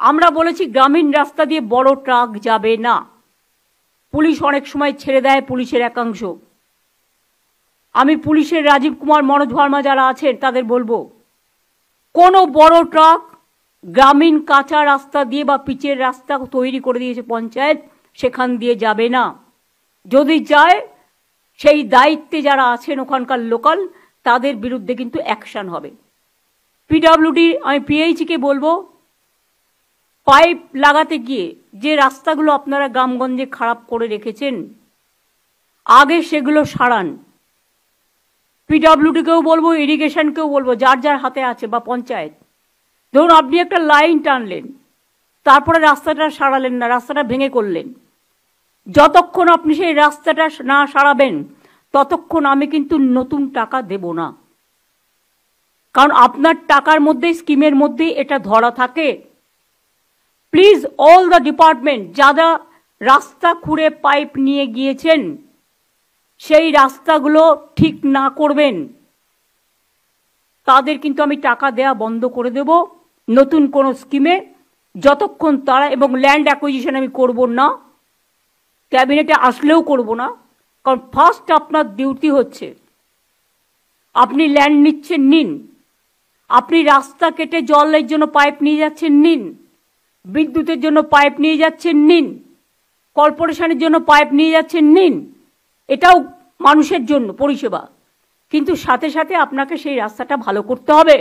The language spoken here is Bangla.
আমরা বলেছি গ্রামীণ রাস্তা দিয়ে বড় ট্রাক যাবে না। পুলিশ অনেক সময় ছেড়ে দেয়, পুলিশের একাংশ। আমি পুলিশের রাজীব কুমার, মনোজ ভার্মা যারা আছেন তাদের বলবো, কোনো বড় ট্রাক গ্রামীণ কাঁচা রাস্তা দিয়ে বা পিচের রাস্তা তৈরি করে দিয়েছে পঞ্চায়েত, সেখান দিয়ে যাবে না। যদি যায় সেই দায়িত্বে যারা আছেন ওখানকার লোকাল, তাদের বিরুদ্ধে কিন্তু অ্যাকশন হবে। পিডব্লিউডি, আমি পিএইচকে বলবো, পাইপ লাগাতে গিয়ে যে রাস্তাগুলো আপনারা গ্রামগঞ্জে খারাপ করে রেখেছেন, আগে সেগুলো সারান। পিডব্লিউডিকেও বলবো, ইরিগেশনকেও বলবো, যার যার হাতে আছে বা পঞ্চায়েত, ধরুন আপনি একটা লাইন টানলেন, তারপরে রাস্তাটা সারালেন না, রাস্তাটা ভেঙে করলেন, যতক্ষণ আপনি সেই রাস্তাটা না সারাবেন ততক্ষণ আমি কিন্তু নতুন টাকা দেব না। কারণ আপনার টাকার মধ্যে, স্কিমের মধ্যেই এটা ধরা থাকে। প্লিজ অল দ্য ডিপার্টমেন্ট যারা রাস্তা খুঁড়ে পাইপ নিয়ে গিয়েছেন, সেই রাস্তাগুলো ঠিক না করবেন, তাদের কিন্তু আমি টাকা দেয়া বন্ধ করে দেব নতুন কোনো স্কিমে, যতক্ষণ তারা, এবং ল্যান্ড অ্যাকুইজিশন আমি করব না, ক্যাবিনেটে আসলেও করব না। কারণ ফার্স্ট আপনার ডিউটি হচ্ছে, আপনি ল্যান্ড নিচ্ছেন, নিন। আপনি রাস্তা কেটে জলের জন্য পাইপ নিয়ে যাচ্ছেন, নিন। বিদ্যুতের জন্য পাইপ নিয়ে যাচ্ছেন, নিন। কর্পোরেশনের জন্য পাইপ নিয়ে যাচ্ছেন, নিন। এটাও মানুষের জন্য পরিষেবা, কিন্তু সাথে সাথে আপনাকে সেই রাস্তাটা ভালো করতে হবে।